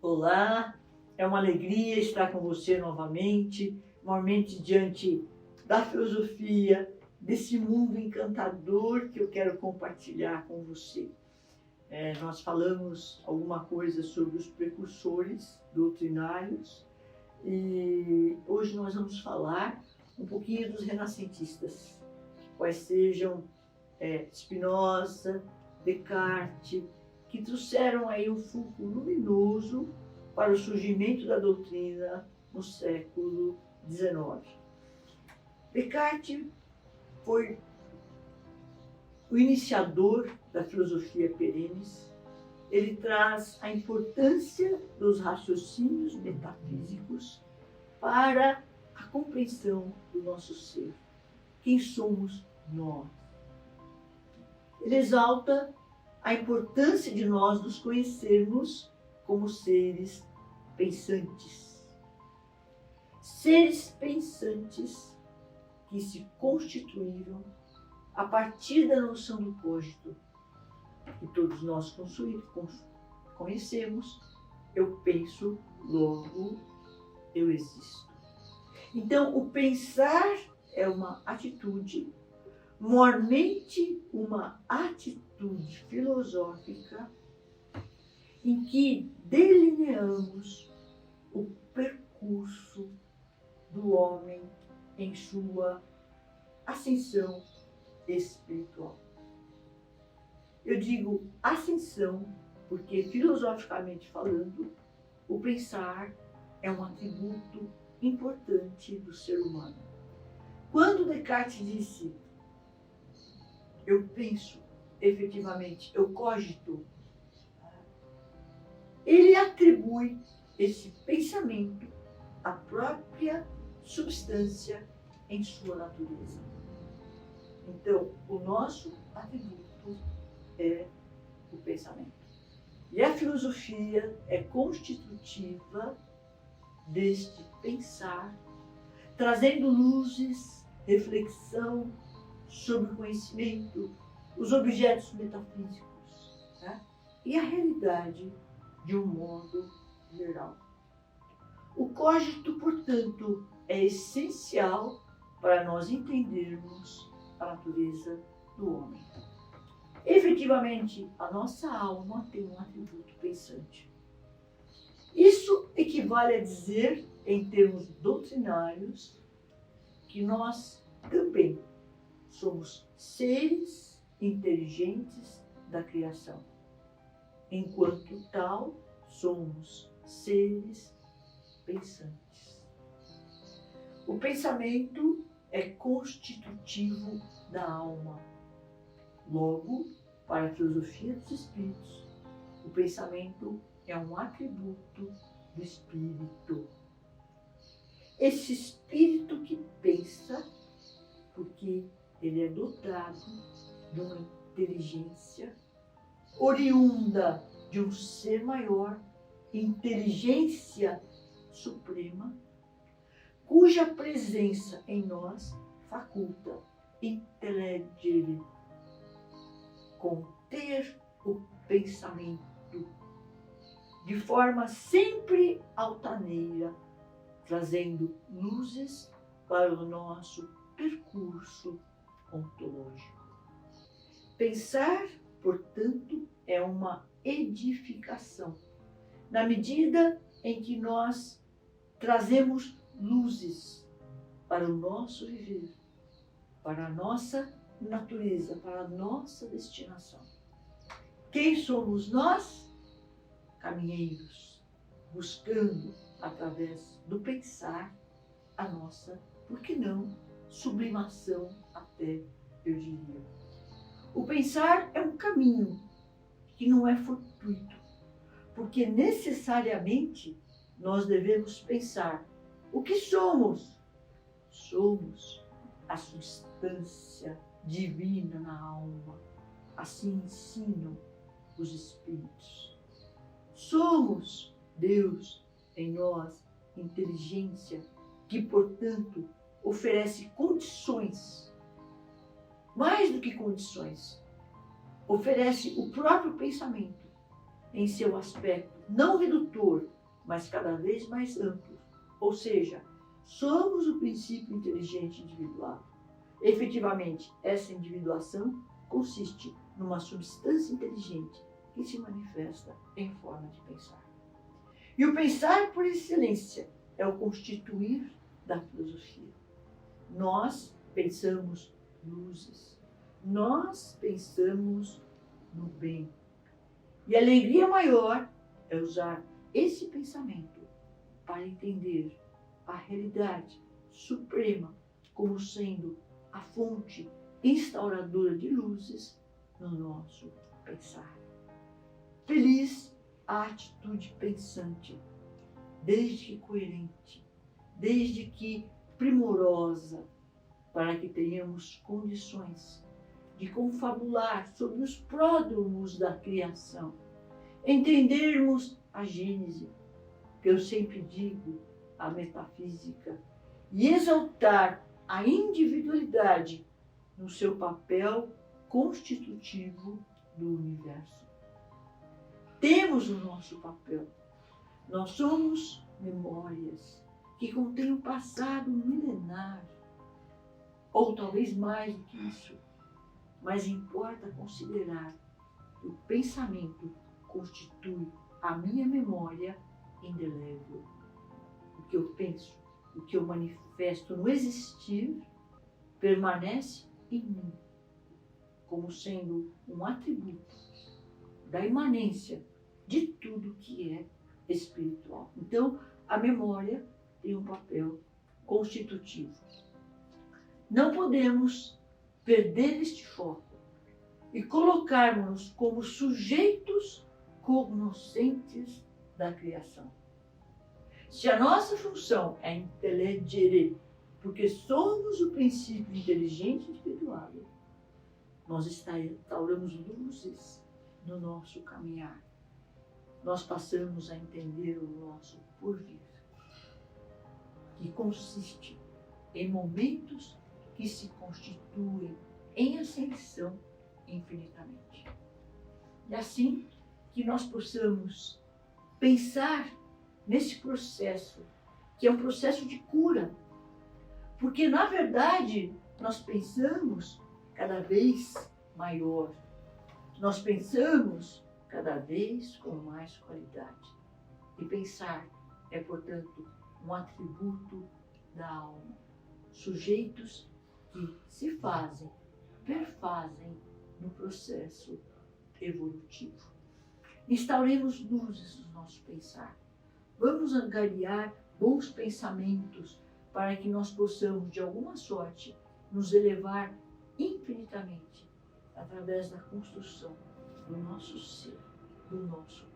Olá, é uma alegria estar com você novamente diante da filosofia, desse mundo encantador que eu quero compartilhar com você. Nós falamos alguma coisa sobre os precursores doutrinários e hoje nós vamos falar um pouquinho dos renascentistas, quais sejam Spinoza, Descartes, que trouxeram aí um foco luminoso para o surgimento da doutrina no século XIX. Descartes foi o iniciador da filosofia perenes. Ele traz a importância dos raciocínios metafísicos para a compreensão do nosso ser. Quem somos nós? Ele exalta a importância de nós nos conhecermos como seres pensantes. Seres pensantes que se constituíram a partir da noção do cogito, que todos nós conhecemos. Eu penso, logo eu existo. Então, o pensar é uma atitude, mormente uma atitude filosófica em que delineamos o percurso do homem em sua ascensão espiritual. Eu digo ascensão porque, filosoficamente falando, o pensar é um atributo importante do ser humano. Quando Descartes disse eu penso, efetivamente, eu cogito, ele atribui esse pensamento à própria substância em sua natureza. Então, o nosso atributo é o pensamento. E a filosofia é constitutiva deste pensar, trazendo luzes, reflexão sobre o conhecimento, os objetos metafísicos, né? E a realidade de um modo geral. O cogito, portanto, é essencial para nós entendermos a natureza do homem. Efetivamente, a nossa alma tem um atributo pensante. Isso equivale a dizer, em termos doutrinários, que nós também somos seres inteligentes da criação. Enquanto tal, somos seres pensantes. O pensamento é constitutivo da alma. Logo, para a filosofia dos espíritos, o pensamento é um atributo do espírito. Esse espírito que pensa, porque ele é dotado de uma inteligência oriunda de um ser maior, inteligência suprema, cuja presença em nós faculta intelegere, conter o pensamento de forma sempre altaneira, trazendo luzes para o nosso percurso ontológico. Pensar, portanto, é uma edificação, na medida em que nós trazemos luzes para o nosso viver, para a nossa natureza, para a nossa destinação. Quem somos nós? Caminheiros, buscando, através do pensar, a nossa, por que não, sublimação até, eu diria. O pensar é um caminho que não é fortuito, porque necessariamente nós devemos pensar o que somos. Somos a substância divina na alma, assim ensinam os espíritos. Somos Deus em nós, inteligência, que, portanto, oferece condições, mais do que condições, oferece o próprio pensamento em seu aspecto não redutor, mas cada vez mais amplo. Ou seja, somos o princípio inteligente individual. Efetivamente, essa individuação consiste numa substância inteligente que se manifesta em forma de pensar. E o pensar por excelência é o constituir da filosofia. Nós pensamos luzes, nós pensamos no bem. E a alegria maior é usar esse pensamento para entender a realidade suprema como sendo a fonte instauradora de luzes no nosso pensar. Feliz a atitude pensante, desde que coerente, desde que primorosa, para que tenhamos condições de confabular sobre os pródromos da criação, entendermos a Gênese, que eu sempre digo, a metafísica, e exaltar a individualidade no seu papel constitutivo do universo. Temos o nosso papel. Nós somos memórias que contêm o passado milenar, ou talvez mais do que isso. Mas importa considerar que o pensamento constitui a minha memória indelével. O que eu penso, o que eu manifesto no existir, permanece em mim, como sendo um atributo da imanência de tudo que é espiritual. Então, a memória tem um papel constitutivo. Não podemos perder este foco e colocarmos-nos como sujeitos cognoscentes da criação. Se a nossa função é inteligere, porque somos o princípio inteligente individual, nós instauramos luzes no nosso caminhar. Nós passamos a entender o nosso porvir, que consiste em momentos que se constituem em ascensão infinitamente. E assim que nós possamos pensar nesse processo, que é um processo de cura, porque na verdade nós pensamos cada vez maior, nós pensamos cada vez com mais qualidade. E pensar é, portanto, um atributo da alma. Sujeitos que se fazem, perfazem no processo evolutivo. Instauremos luzes no nosso pensar. Vamos angariar bons pensamentos para que nós possamos, de alguma sorte, nos elevar infinitamente através da construção do nosso ser, do nosso